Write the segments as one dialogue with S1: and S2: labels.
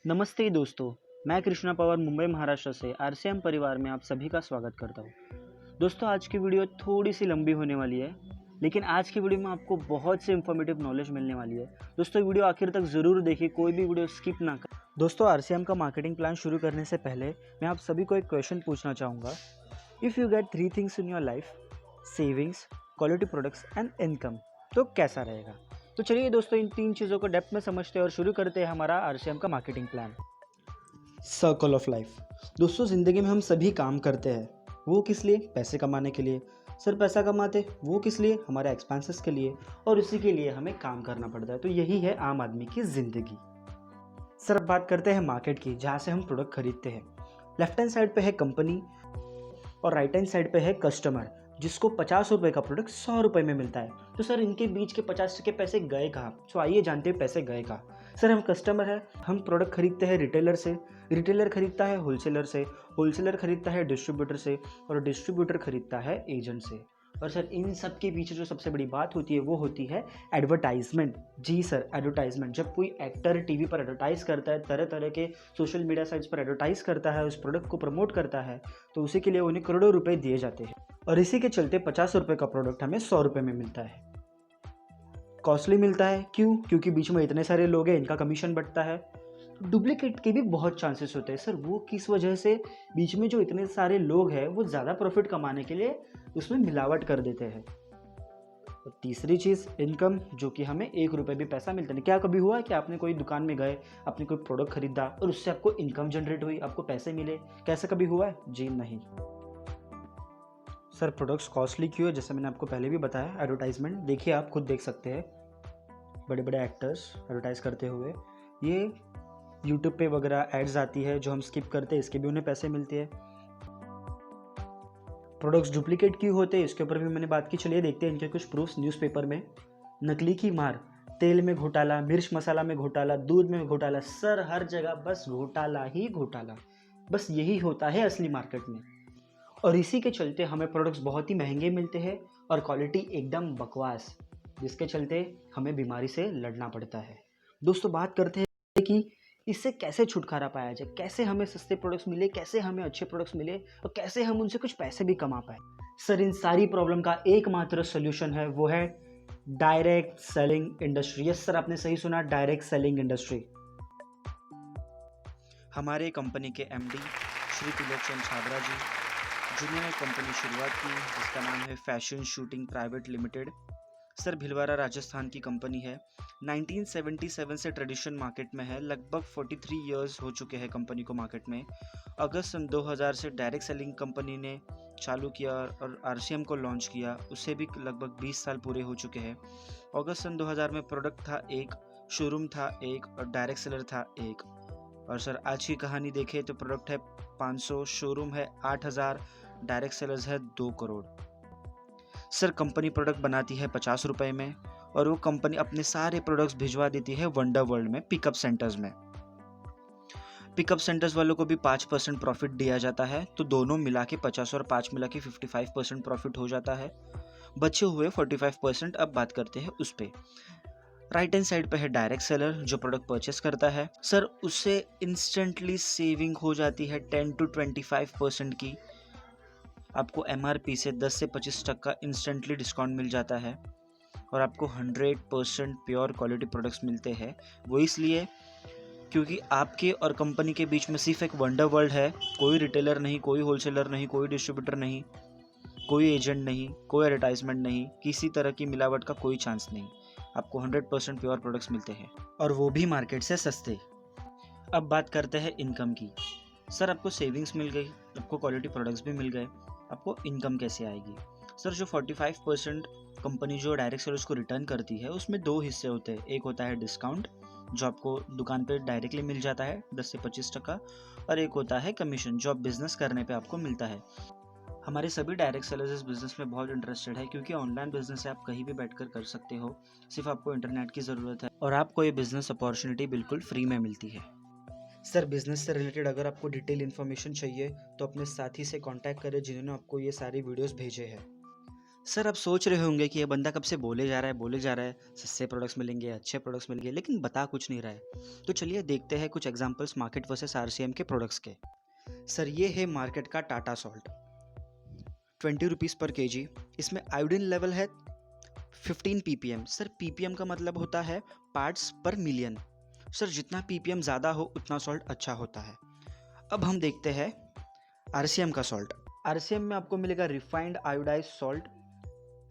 S1: नमस्ते दोस्तों, मैं कृष्णा पवार मुंबई महाराष्ट्र से आरसीएम परिवार में आप सभी का स्वागत करता हूँ। दोस्तों, आज की वीडियो थोड़ी सी लंबी होने वाली है, लेकिन आज की वीडियो में आपको बहुत से इन्फॉर्मेटिव नॉलेज मिलने वाली है। दोस्तों, वीडियो आखिर तक ज़रूर देखिए, कोई भी वीडियो स्किप ना करें। दोस्तों, आरसीएम का मार्केटिंग प्लान शुरू करने से पहले मैं आप सभी को एक क्वेश्चन पूछना चाहूँगा। If you get 3 things in your life, savings, quality products and income, तो कैसा रहेगा? तो चलिए दोस्तों, इन 3 चीज़ों को डेप्थ में समझते हैं और शुरू करते हैं हमारा आरसीएम का marketing plan. Circle of life. दोस्तों, ज़िंदगी में हम सभी काम करते हैं। वो किस लिए? पैसे कमाने के लिए। सर, पैसा कमाते वो किस लिए? हमारे एक्सपेंसेस के लिए, और उसी के लिए हमें काम करना पड़ता है। तो यही है आम आदमी की ज़िंदगी। सर, अब बात करते हैं मार्केट की, जहाँ से हम प्रोडक्ट खरीदते हैं। लेफ्ट हैंड साइड पे है कंपनी और राइट हैंड साइड पे है कस्टमर, जिसको 50 रुपये का प्रोडक्ट 100 रुपये में मिलता है। तो सर, इनके बीच के 50 के पैसे गए कहाँ? तो आइए जानते हैं पैसे गए कहाँ। सर, हम कस्टमर है, हम प्रोडक्ट खरीदते हैं रिटेलर से, रिटेलर खरीदता है होलसेलर से, होलसेलर खरीदता है डिस्ट्रीब्यूटर से, और डिस्ट्रीब्यूटर खरीदता है एजेंट से। और सर, इन सब के पीछे जो सबसे बड़ी बात होती है वो होती है एडवर्टाइजमेंट। जी सर, एडवर्टाइजमेंट। जब कोई एक्टर टीवी पर एडवर्टाइज करता है, तरह तरह के सोशल मीडिया साइट्स पर एडवर्टाइज करता है, उस प्रोडक्ट को प्रमोट करता है, तो उसी के लिए उन्हें करोड़ों रुपए दिए जाते हैं। और इसी के चलते 50 रुपये का प्रोडक्ट हमें 100 रुपये में मिलता है। कॉस्टली मिलता है क्यों? क्योंकि बीच में इतने सारे लोग हैं, इनका कमीशन बढ़ता है। डुप्लीकेट के भी बहुत चांसेस होते हैं। सर, वो किस वजह से? बीच में जो इतने सारे लोग हैं वो ज़्यादा प्रॉफिट कमाने के लिए उसमें मिलावट कर देते हैं। और तीसरी चीज़ इनकम, जो कि हमें 1 रुपये भी पैसा मिलता नहीं। क्या कभी हुआ कि आपने कोई दुकान में गए, आपने कोई प्रोडक्ट खरीदा और उससे आपको इनकम जनरेट हुई, आपको पैसे मिले? कैसे कभी हुआ है? जी नहीं। सर, प्रोडक्ट्स कॉस्टली क्यों है? जैसे मैंने आपको पहले भी बताया, एडवर्टाइजमेंट। देखिए, आप खुद देख सकते हैं बड़े बड़े एक्टर्स एडवर्टाइज करते हुए। ये यूट्यूब पे वगैरह एड्स आती है जो हम स्किप करते हैं, इसके भी उन्हें पैसे मिलते हैं। प्रोडक्ट्स डुप्लीकेट क्यों होते हैं, इसके ऊपर भी मैंने बात की। चलिए देखते हैं इनके कुछ प्रूफ्स न्यूज़पेपर में। नकली की मार, तेल में घोटाला, मिर्च मसाला में घोटाला, दूध में घोटाला। सर, हर जगह बस घोटाला ही घोटाला। बस यही होता है असली मार्केट में। और इसी के चलते हमें प्रोडक्ट्स बहुत ही महंगे मिलते हैं और क्वालिटी एकदम बकवास, जिसके चलते हमें बीमारी से लड़ना पड़ता है। दोस्तों, बात करते हैं कि इससे कैसे छुटकारा पाया जाए, कैसे हमें सस्ते प्रोडक्ट्स मिले, कैसे हमें अच्छे प्रोडक्ट्स मिले, और कैसे हम उनसे कुछ पैसे भी कमा पाए। सर, इन सारी प्रॉब्लम का एकमात्र सोल्यूशन है, वो है direct selling industry. Yes sir, आपने सही सुना, डायरेक्ट सेलिंग इंडस्ट्री।
S2: हमारे कंपनी के एमडी श्री तिलोचन छाबरा जी, जिन्होंने कंपनी शुरुआत की, जिसका नाम है fashion shooting private limited. Sir, Bhilwara Rajasthan की कंपनी है। 1977 से ट्रेडिशन मार्केट में है। लगभग 43 इयर्स हो चुके हैं कंपनी को मार्केट में। अगस्त सन 2000 से डायरेक्ट सेलिंग कंपनी ने चालू किया और आरसीएम को लॉन्च किया। उससे भी लगभग 20 साल पूरे हो चुके हैं। अगस्त सन 2000 में प्रोडक्ट था एक, शोरूम था एक और डायरेक्ट सेलर था एक। और सर, आज की कहानी देखें तो प्रोडक्ट है 500, शोरूम है 8000, डायरेक्ट सेलर्स है 2 करोड़। सर, कंपनी प्रोडक्ट बनाती है 50 रुपये में और वो कंपनी अपने सारे प्रोडक्ट्स भिजवा देती है वंडर वर्ल्ड में पिकअप सेंटर्स में। पिकअप सेंटर्स वालों को भी 5% प्रॉफिट दिया जाता है, तो दोनों मिला के 50 और 5 मिला के 55% प्रॉफिट हो जाता है। बचे हुए 45% अब बात करते हैं उस पे। राइट हैंड साइड पे है डायरेक्ट सेलर, जो प्रोडक्ट परचेस करता है। सर, उससे इंस्टेंटली सेविंग हो जाती है 10 to 25% की। आपको एमआरपी से 10 से 25% इंस्टेंटली डिस्काउंट मिल जाता है और आपको 100% प्योर क्वालिटी प्रोडक्ट्स मिलते हैं। वो इसलिए क्योंकि आपके और कंपनी के बीच में सिर्फ एक वंडर वर्ल्ड है। कोई रिटेलर नहीं, कोई होलसेलर नहीं, कोई डिस्ट्रीब्यूटर नहीं, कोई एजेंट नहीं, कोई एडवर्टाइजमेंट नहीं, किसी तरह की मिलावट का कोई चांस नहीं। आपको 100% प्योर प्रोडक्ट्स मिलते हैं और वो भी मार्केट से सस्ते। अब बात करते हैं इनकम की। सर, आपको सेविंग्स मिल गई, आपको क्वालिटी प्रोडक्ट्स भी मिल गए, आपको इनकम कैसे आएगी? सर, जो 45% कंपनी जो डायरेक्ट सेलर्स को रिटर्न करती है, उसमें 2 हिस्से होते हैं। एक होता है डिस्काउंट, जो आपको दुकान पे डायरेक्टली मिल जाता है 10 से 25%, और एक होता है कमीशन, जो आप बिजनेस करने पे आपको मिलता है। हमारे सभी डायरेक्ट सेलर्स इस बिज़नेस में बहुत इंटरेस्टेड है, क्योंकि ऑनलाइन बिजनेस है, आप कहीं भी बैठकर कर सकते हो। सिर्फ आपको इंटरनेट की ज़रूरत है और आपको ये बिज़नेस अपॉर्चुनिटी बिल्कुल फ्री में मिलती है। सर, बिजनेस से रिलेटेड अगर आपको डिटेल इन्फॉर्मेशन चाहिए तो अपने साथी से कांटेक्ट करें, जिन्होंने आपको ये सारी वीडियोस भेजे हैं। सर आप सोच रहे होंगे कि ये बंदा कब से बोले जा रहा है सस्ते प्रोडक्ट्स मिलेंगे, अच्छे प्रोडक्ट्स मिलेंगे, लेकिन बता कुछ नहीं रहा है। तो चलिए देखते हैं कुछ एग्जांपल्स मार्केट वर्सेस आरसीएम के प्रोडक्ट्स के। सर ये है मार्केट का टाटा सॉल्ट, 20 रुपीज़ पर केजी। इसमें आयोडीन लेवल है 15 ppm। सर ppm का मतलब होता है पार्ट्स पर मिलियन। सर जितना ppm ज़्यादा हो उतना सॉल्ट अच्छा होता है। अब हम देखते हैं आरसीएम का सॉल्ट।
S1: आरसीएम में आपको मिलेगा रिफाइंड आयोडाइज सॉल्ट,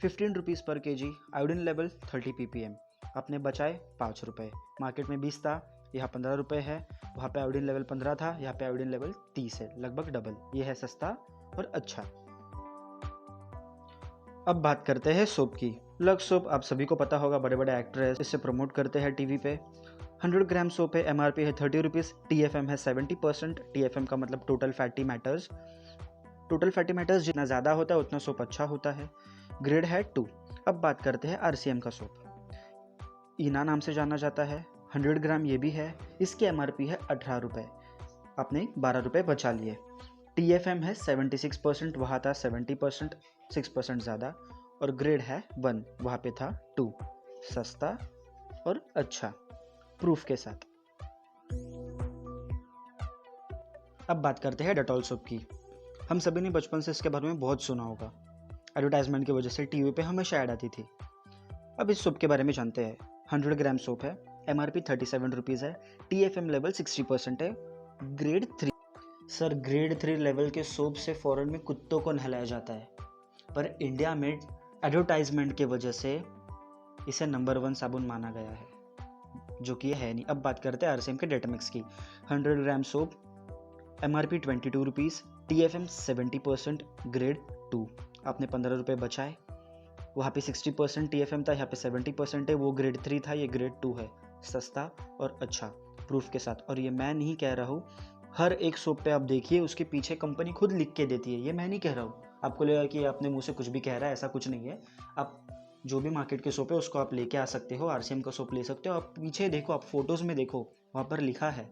S1: 15 रुपीज़ पर केजी, आयोडीन लेवल 30 ppm। आपने बचाए 5 रुपये। मार्केट में 20 था, यहाँ 15 रुपये है। वहाँ पे आयोडीन लेवल 15 था, यहाँ पे आयोडीन लेवल 30 है, लगभग डबल। ये है सस्ता और अच्छा। अब बात करते हैं सोप की। लक्स सोप आप सभी को पता होगा, बड़े बड़े एक्टर इससे प्रमोट करते हैं टीवी पे। 100 ग्राम सोप है, एमआरपी है 30 रुपीज़, टीएफएम है 70%। टीएफएम का मतलब total fatty matters. Total fatty matters जितना ज़्यादा होता है उतना सोप अच्छा होता है। ग्रेड है 2। अब बात करते हैं आरसीएम का सोप। ईना नाम से जाना जाता है, 100 ग्राम ये भी है। इसकी एमआरपी है 18 रुपये। आपने 12 रुपये बचा लिए। टीएफएम है 76%, वहाँ था 70%, 6% ज़्यादा। और ग्रेड है 1, वहाँ पे था 2। सस्ता और अच्छा, प्रूफ के साथ। अब बात करते हैं डेटॉल सोप की। हम सभी ने बचपन से इसके बारे में बहुत सुना होगा, एडवर्टाइजमेंट की वजह से टीवी पे हमेशा ऐड आती थी। अब इस सोप के बारे में जानते हैं। 100 ग्राम सोप है, एमआरपी 37 रुपीज़ है, टीएफएम लेवल 60% है, ग्रेड 3। सर ग्रेड 3 लेवल के सोप से फॉरेन में कुत्तों को नहलाया जाता है, पर इंडिया में एडवर्टाइजमेंट की वजह से इसे नंबर 1 साबुन माना गया है, जो कि है नहीं। अब बात करते हैं आरसीएम के डेटामिक्स की। 100 gram soap, MRP 22 rupees, TFM 70%, grade 2। आपने 15 रुपये बचाए। वहाँ पे 60% टीएफएम था, यहाँ पे 70% है। वो ग्रेड 3 था, ये ग्रेड 2 है। सस्ता और अच्छा, प्रूफ के साथ। और ये मैं नहीं कह रहा हूँ, हर एक सोप पे आप देखिए उसके पीछे कंपनी खुद लिख के देती है। ये मैं नहीं कह रहा हूँ, आपको लगेगा कि अपने मुंह से कुछ भी कह रहा है, ऐसा कुछ नहीं है। आप जो भी मार्केट के सोप है उसको आप लेके आ सकते हो, आरसीएम का सोप ले सकते हो। आप पीछे देखो, आप फोटोज़ में देखो, वहाँ पर लिखा है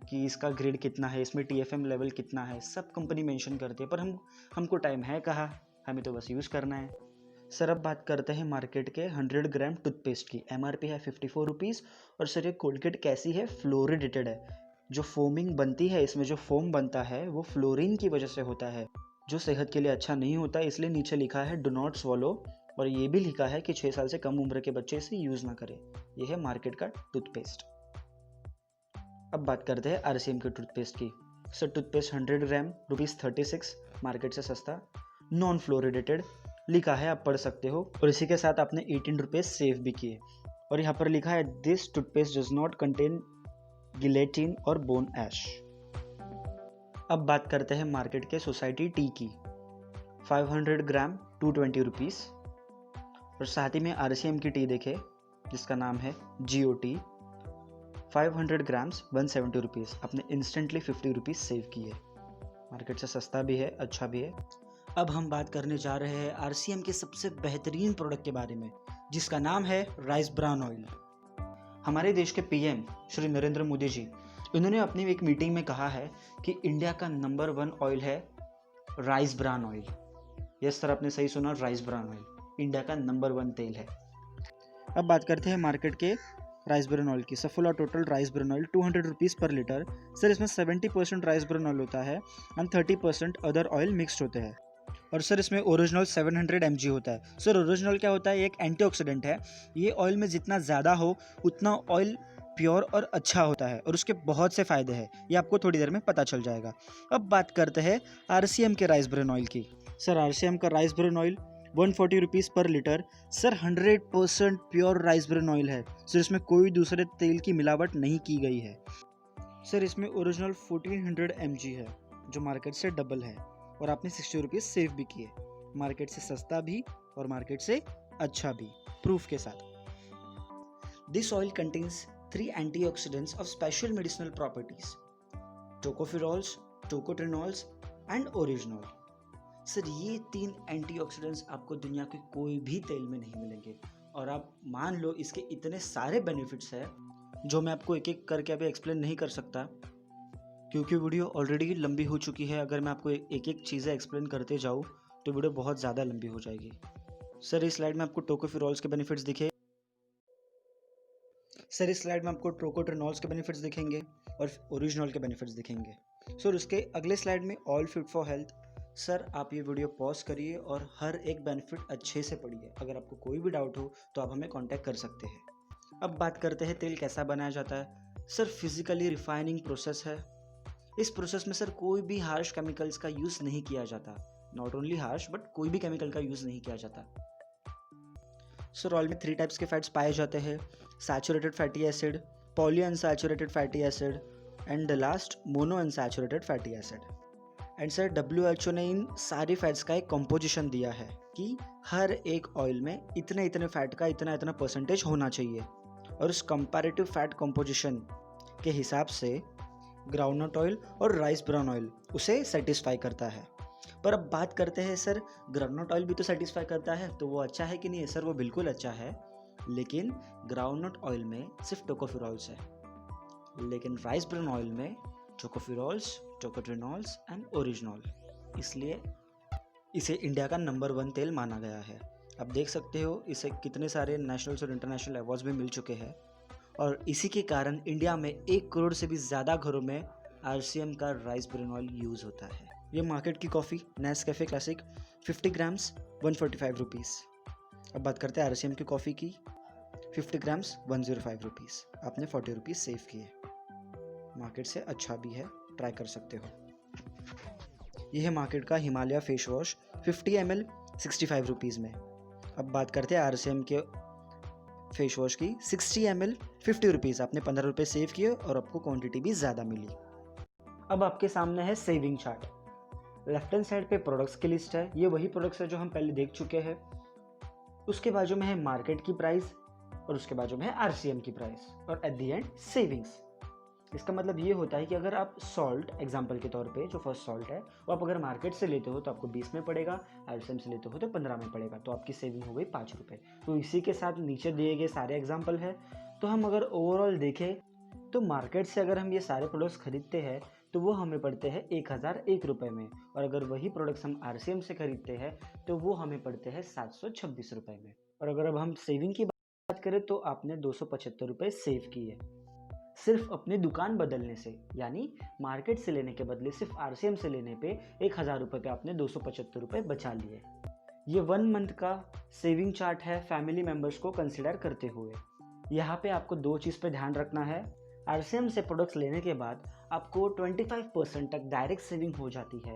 S1: कि इसका ग्रेड कितना है, इसमें टीएफएम लेवल कितना है, सब कंपनी मेंशन करती है। पर हमको टाइम है कहाँ, हमें तो बस यूज़ करना है। सर अब बात करते हैं मार्केट के 100 ग्राम टूथपेस्ट की। एमआरपी है 54 रुपीज़। और सर ये कोलगेट कैसी है, फ्लोरिडेटेड है। जो फोमिंग बनती है, इसमें जो फोम बनता है वो फ्लोरीन की वजह से होता है, जो सेहत के लिए अच्छा नहीं होता। इसलिए नीचे लिखा है डू नॉट स्वॉलो, और ये भी लिखा है कि 6 साल से कम उम्र के बच्चे इसे यूज़ ना करें। ये है मार्केट का टूथपेस्ट। अब बात करते हैं आरसीएम के टूथपेस्ट की। सर टूथपेस्ट 100 ग्राम ₹36, मार्केट से सस्ता, नॉन फ्लोरिडेटेड लिखा है, आप पढ़ सकते हो। और इसी के साथ आपने 18 रुपये सेव भी किए। और यहाँ पर लिखा है this toothpaste does not contain guillotine और बोन ऐश। अब बात करते हैं मार्केट के सोसाइटी टी की। 500 ग्राम 220 रुपीज़। और साथ ही में आरसीएम की टी देखे जिसका नाम है GOT, 500 ग्राम्स 170 रुपीज़। आपने इंस्टेंटली 50 रुपीज़ सेव किए। मार्केट से सस्ता भी है, अच्छा भी है। अब हम बात करने जा रहे हैं आरसीएम के सबसे बेहतरीन प्रोडक्ट के बारे में, जिसका नाम है राइस ब्रान ऑयल। हमारे देश के पीएम श्री नरेंद्र मोदी जी, इन्होंने अपनी एक मीटिंग में कहा है कि इंडिया का नंबर 1 ऑयल है rice bran oil. Yes sir, आपने सही सुना, राइस ब्रान ऑयल इंडिया का नंबर 1 तेल है। अब बात करते हैं मार्केट के राइस ब्रान ऑयल की। Saffola total rice bran oil 200 rupees पर लीटर। सर इसमें 70% राइस ब्रान ऑयल होता है एंड 30% अदर ऑयल मिक्सड होते हैं। और सर इसमें ओरिजिनल 700 mg होता है। सर ओरिजिनल क्या होता है, एक एंटीऑक्सीडेंट है। ये ऑयल में जितना ज़्यादा हो उतना ऑयल प्योर और अच्छा होता है, और उसके बहुत से फ़ायदे हैं, ये आपको थोड़ी देर में पता चल जाएगा। अब बात करते हैं आरसीएम के राइस ब्रान ऑयल की। सर आरसीएम का राइस ब्रान ऑयल 140 रुपीज़ पर litre. Sir 100% pure rice bran oil है। सर इसमें कोई दूसरे तेल की मिलावट नहीं की गई है। सर इसमें ओरिजिनल 1400 mg है, जो मार्केट से डबल है। और आपने 60 रुपीज़ सेव भी किए। मार्केट से सस्ता भी और मार्केट से अच्छा भी, प्रूफ के साथ। This oil contains 3 antioxidants of special medicinal properties, tocopherols, tocotrienols and oryzanol. Sir ये 3 एंटीऑक्सीडेंट्स आपको दुनिया के कोई भी तेल में नहीं मिलेंगे। और आप मान लो इसके इतने सारे बेनिफिट्स हैं जो मैं आपको एक एक करके अभी एक्सप्लेन नहीं कर सकता, क्योंकि वीडियो ऑलरेडी लंबी हो चुकी है। अगर मैं आपको एक एक चीज़ें एक्सप्लेन करते जाऊँ तो वीडियो बहुत ज़्यादा लंबी हो जाएगी।
S2: सर इस स्लाइड में आपको टोकोफेरोल्स के बेनिफिट्स दिखे। सर इस स्लाइड में आपको टोकोट्रेनॉल्स के बेनिफिट्स दिखेंगे और ओरिजिनॉल के बेनिफिट्स दिखेंगे। सर उसके अगले स्लाइड में all fit for health. Sir आप ये वीडियो पॉज करिए और हर एक बेनिफिट अच्छे से पढ़िए। अगर आपको कोई भी डाउट हो तो आप हमें कांटेक्ट कर सकते हैं। अब बात करते हैं तेल कैसा बनाया जाता है। सर फिजिकली रिफाइनिंग प्रोसेस है। इस प्रोसेस में सर कोई भी हार्श केमिकल्स का यूज़ नहीं किया जाता। नॉट ओनली हार्श बट कोई भी केमिकल का यूज़ नहीं किया जाता। सर ऑयल में 3 टाइप्स के फैट्स पाए जाते हैं, saturated fatty acid, poly unsaturated fatty acid and the last mono unsaturated fatty acid. And sir WHO ने इन सारी फैट्स का एक कंपोजिशन दिया है कि हर एक ऑयल में इतने इतने फैट का इतना इतना परसेंटेज होना चाहिए, और उस कंपैरेटिव फैट कंपोजिशन के हिसाब से ग्राउंडनट ऑयल और राइस ब्राउन ऑयल उसे सेटिस्फाई करता है। पर अब बात करते हैं सर ग्राउंडनट ऑयल भी तो सेटिस्फाई करता है, तो वो अच्छा है कि नहीं है? सर वो बिल्कुल अच्छा है, लेकिन ग्राउंडनट ऑयल में सिर्फ टोकोफेरोल्स है, लेकिन राइस ब्राउन ऑयल में टोकोफेरोल्स, टोकोट्रेनॉल्स एंड ओरिजिनॉल, इसलिए इसे इंडिया का नंबर 1 तेल माना गया है। आप देख सकते हो इसे कितने सारे नेशनल और इंटरनेशनल अवार्ड्स भी मिल चुके हैं, और इसी के कारण इंडिया में 1 करोड़ से भी ज़्यादा घरों में RCM का राइस ब्राउन ऑयल यूज़ होता है। ये मार्केट की coffee Nescafe classic 50 grams 145 rupees. अब बात करते हैं RCM की कॉफ़ी की। 50 ग्राम्स 105 रुपीज़। आपने 40 रुपीज़ सेव किए। मार्केट से अच्छा भी है, ट्राई कर सकते हो। यह है मार्केट का Himalaya face wash 50 ml 65 rupees में। अब बात करते हैं RCM के फेस वॉश की 60 ml 50 रुपीज़। आपने 15 रुपये सेव किए और आपको क्वांटिटी भी ज़्यादा मिली।
S1: अब आपके सामने है saving chart. Left hand side पे प्रोडक्ट्स की लिस्ट है, ये वही प्रोडक्ट्स है जो हम पहले देख चुके हैं। उसके बाजू में है मार्केट की प्राइस और उसके बाजू में है RCM की प्राइस, और एट द एंड सेविंग्स। इसका मतलब ये होता है कि अगर आप सॉल्ट एग्जांपल के तौर पे, जो फर्स्ट सॉल्ट है वो आप अगर मार्केट से लेते हो तो आपको 20 में पड़ेगा, RCM से लेते हो तो 15 में पड़ेगा, तो आपकी सेविंग हो गई 5 रुपये। तो इसी के साथ नीचे दिए गए सारे एग्जाम्पल है। तो हम अगर ओवरऑल देखें तो मार्केट से अगर हम ये सारे प्रोडक्ट्स खरीदते हैं तो वो हमें पड़ते हैं 1001 रुपये में, और अगर वही प्रोडक्ट्स हम RCM से खरीदते हैं तो वो हमें पड़ते हैं 726 रुपये में। और अगर अब हम सेविंग की बात करें तो आपने 275 रुपये सेव किए सिर्फ अपनी दुकान बदलने से, यानी मार्केट से लेने के बदले सिर्फ RCM से लेने पे 1000 रुपये पे आपने 275 रुपये बचा लिए। ये 1 मंथ का सेविंग चार्ट है फैमिली मेम्बर्स को कंसिडर करते हुए। यहाँ पे आपको 2 चीज़ पे ध्यान रखना है। RCM से प्रोडक्ट्स लेने के बाद आपको 25% तक डायरेक्ट सेविंग हो जाती है,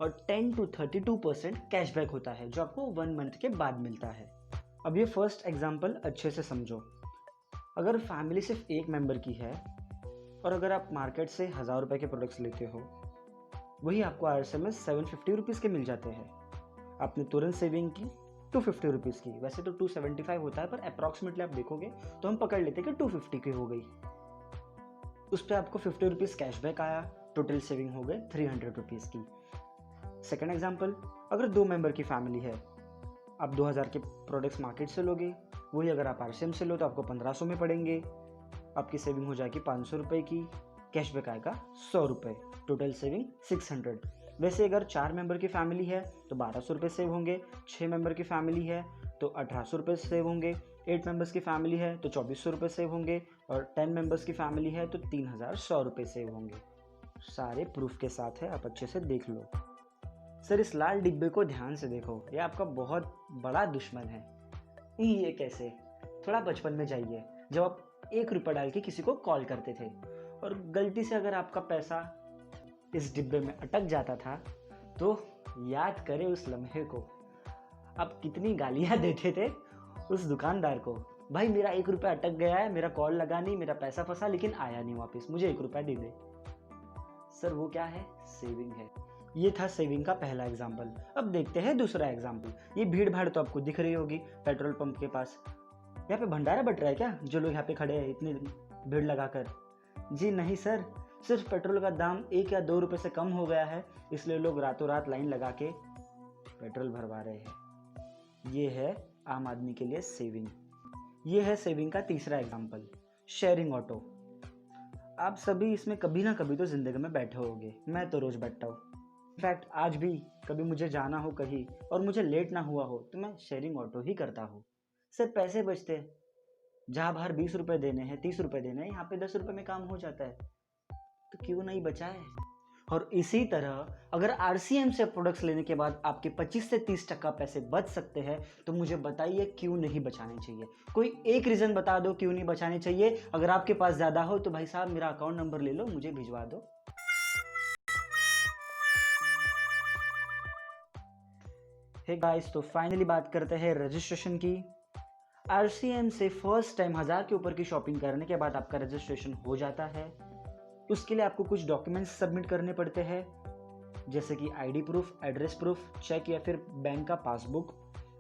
S1: और 10 to 32% कैशबैक होता है जो आपको 1 मंथ के बाद मिलता है। अब ये फर्स्ट एग्जांपल अच्छे से समझो। अगर फैमिली सिर्फ एक मेंबर की है और अगर आप मार्केट से 1000 रुपये के प्रोडक्ट्स लेते हो, वही आपको RCM में 750 रुपीज़ के मिल जाते हैं। आपने तुरंत सेविंग की 250 रुपीज़ की, वैसे तो 275 होता है पर अप्रॉक्सीमेटली आप देखोगे तो हम पकड़ लेते कि 250 की हो गई। उस पर आपको 50 रुपीज़ कैशबैक आया, टोटल सेविंग हो गए 300 रुपीज़ की। सेकेंड एग्जाम्पल, अगर 2 मेंबर की फैमिली है, आप 2000 के प्रोडक्ट्स मार्केट से लोगे, वही अगर आप RCM से लो तो आपको 1500 में पड़ेंगे। आपकी सेविंग हो जाएगी 500 रुपये की, कैशबैक आएगा 100 रुपये, टोटल सेविंग 600। वैसे अगर 4 मेंबर की फैमिली है तो 1200 रुपये सेव होंगे, 6 मेंबर की फैमिली है तो 1800 रुपये सेव होंगे, 8 मेंबर्स की फैमिली है तो 2400 रुपये सेव होंगे, और 10 मेंबर्स की फैमिली है तो 3100 रुपये सेव होंगे। सारे प्रूफ के साथ है, आप अच्छे से देख लो। सर इस लाल डिब्बे को ध्यान से देखो, ये आपका बहुत बड़ा दुश्मन है। ये कैसे? थोड़ा बचपन में जाइए जब आप 1 रुपया डाल के किसी को कॉल करते थे और गलती से अगर आपका पैसा इस डिब्बे में अटक जाता था तो याद करें उस लम्हे को। आप कितनी गालियां देते थे उस दुकानदार को, भाई मेरा 1 रुपया अटक गया है, मेरा कॉल लगा नहीं, मेरा पैसा फंसा लेकिन आया नहीं वापस, मुझे 1 रुपया दे दे। सर वो क्या है? सेविंग है। ये था सेविंग का पहला एग्जाम्पल। अब देखते हैं दूसरा एग्जाम्पल। ये भीड़ भाड़ तो आपको दिख रही होगी पेट्रोल पंप के पास। यहाँ पे भंडारा बट रहा है क्या, जो लोग यहाँ पे खड़े हैं इतनी भीड़ लगाकर? जी नहीं सर, सिर्फ पेट्रोल का दाम 1 या 2 रुपये से कम हो गया है, इसलिए लोग रातों रात लाइन लगा के पेट्रोल भरवा रहे हैं। ये है आम आदमी के लिए सेविंग। ये है सेविंग का तीसरा एग्जाम्पल, शेयरिंग ऑटो। आप सभी इसमें कभी ना कभी तो जिंदगी में बैठे होगे, मैं तो रोज बैठता हूँ। इनफैक्ट आज भी कभी मुझे जाना हो कहीं और मुझे लेट ना हुआ हो तो मैं शेयरिंग ऑटो ही करता हूँ। सर पैसे बचते हैं, जहाँ बाहर 20 रुपए देने हैं 30 रुपए देने हैं, यहाँ पे 10 रुपए में काम हो जाता है, तो क्यों नहीं बचाए। और इसी तरह अगर आरसीएम से प्रोडक्ट्स लेने के बाद आपके 25 से 30% पैसे बच सकते हैं तो मुझे बताइए क्यों नहीं बचाने चाहिए। कोई एक रीज़न बता दो क्यों नहीं बचाने चाहिए। अगर आपके पास ज़्यादा हो तो भाई साहब मेरा अकाउंट नंबर ले लो, मुझे भिजवा दो। हे गाइस, तो फाइनली बात करते हैं रजिस्ट्रेशन की। आरसीएम से फर्स्ट टाइम 1000 के ऊपर की शॉपिंग करने के बाद आपका रजिस्ट्रेशन हो जाता है। उसके लिए आपको कुछ डॉक्यूमेंट्स सबमिट करने पड़ते हैं, जैसे कि ID proof, address proof, cheque या फिर बैंक का पासबुक,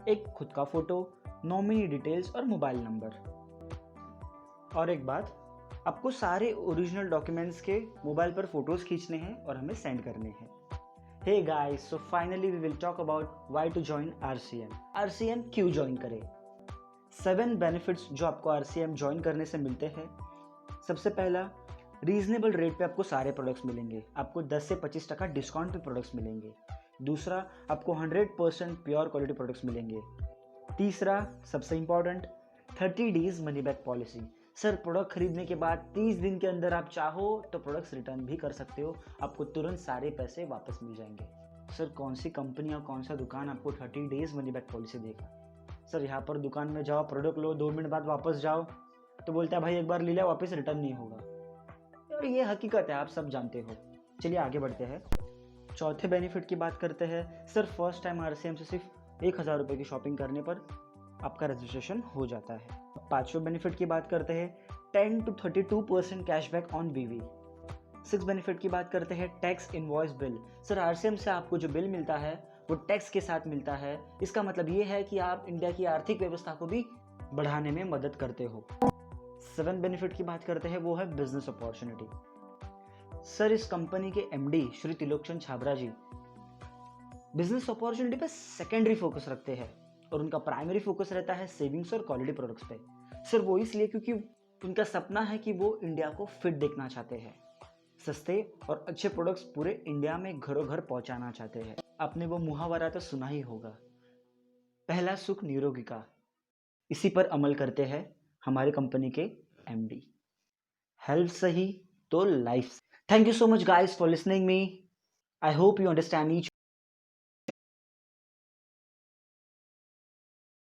S1: एक खुद का फोटो, नॉमिनी डिटेल्स और मोबाइल नंबर। और एक बात, आपको सारे ओरिजिनल डॉक्यूमेंट्स के मोबाइल पर फोटोज खींचने हैं और हमें सेंड करने हैं। Hey guys, so finally we will talk about why to join RCM. RCM क्यों ज्वाइन करें। 7 बेनिफिट्स जो आपको आरसीएम ज्वाइन करने से मिलते हैं। सबसे पहला, रीजनेबल रेट पे आपको सारे प्रोडक्ट्स मिलेंगे। आपको 10 से 25% डिस्काउंट पे प्रोडक्ट्स मिलेंगे। दूसरा, आपको 100% प्योर क्वालिटी प्रोडक्ट्स मिलेंगे। तीसरा, सबसे important, 30 days money back policy. Sir product खरीदने के बाद 30 दिन के अंदर आप चाहो तो प्रोडक्ट्स रिटर्न भी कर सकते हो, आपको तुरंत सारे पैसे वापस मिल जाएंगे। सर कौन सी कंपनी और कौन सा दुकान आपको 30 डेज मनी बैक पॉलिसी देगा। सर यहाँ पर दुकान में जाओ, प्रोडक्ट लो, 2 मिनट बाद वापस जाओ तो बोलता है भाई एक बार ले लिया वापस रिटर्न नहीं होगा। और ये हकीकत है, आप सब जानते हो। चलिए आगे बढ़ते हैं। चौथे बेनिफिट की बात करते हैं। सर फर्स्ट टाइम आरसीएम से सिर्फ 1000 रुपये की शॉपिंग करने पर आपका रजिस्ट्रेशन हो जाता है। पांचवें बेनिफिट की बात करते हैं, 10 to 32% कैशबैक ऑन बीवी। 6 बेनिफिट की बात करते हैं, tax invoice bill. Sir RCM से आपको जो बिल मिलता है वो टैक्स के साथ मिलता है। इसका मतलब ये है कि आप इंडिया की आर्थिक व्यवस्था को भी बढ़ाने में मदद करते हो। 7 बेनिफिट की बात करते हैं, वो है बिजनेस अपॉर्चुनिटी। सर इस कंपनी के एमडी श्री त्रिलोकचंद छाबरा जी बिजनेस अपॉर्चुनिटी पे सेकेंडरी फोकस रखते हैं और उनका प्राइमरी फोकस रहता है सेविंग्स और क्वालिटी प्रोडक्ट्स पे। सर वो इसलिए क्योंकि उनका सपना है कि वो इंडिया को फिट देखना चाहते हैं, सस्ते और अच्छे प्रोडक्ट्स पूरे इंडिया में घरों घर पहुंचाना चाहते हैं। आपने वो मुहावरा तो सुना ही होगा, पहला सुख निरोगी का। इसी पर अमल करते हैं हमारी कंपनी के एमडी। हेल्थ सही तो life. Thank you so much guys for listening me. I hope you understand each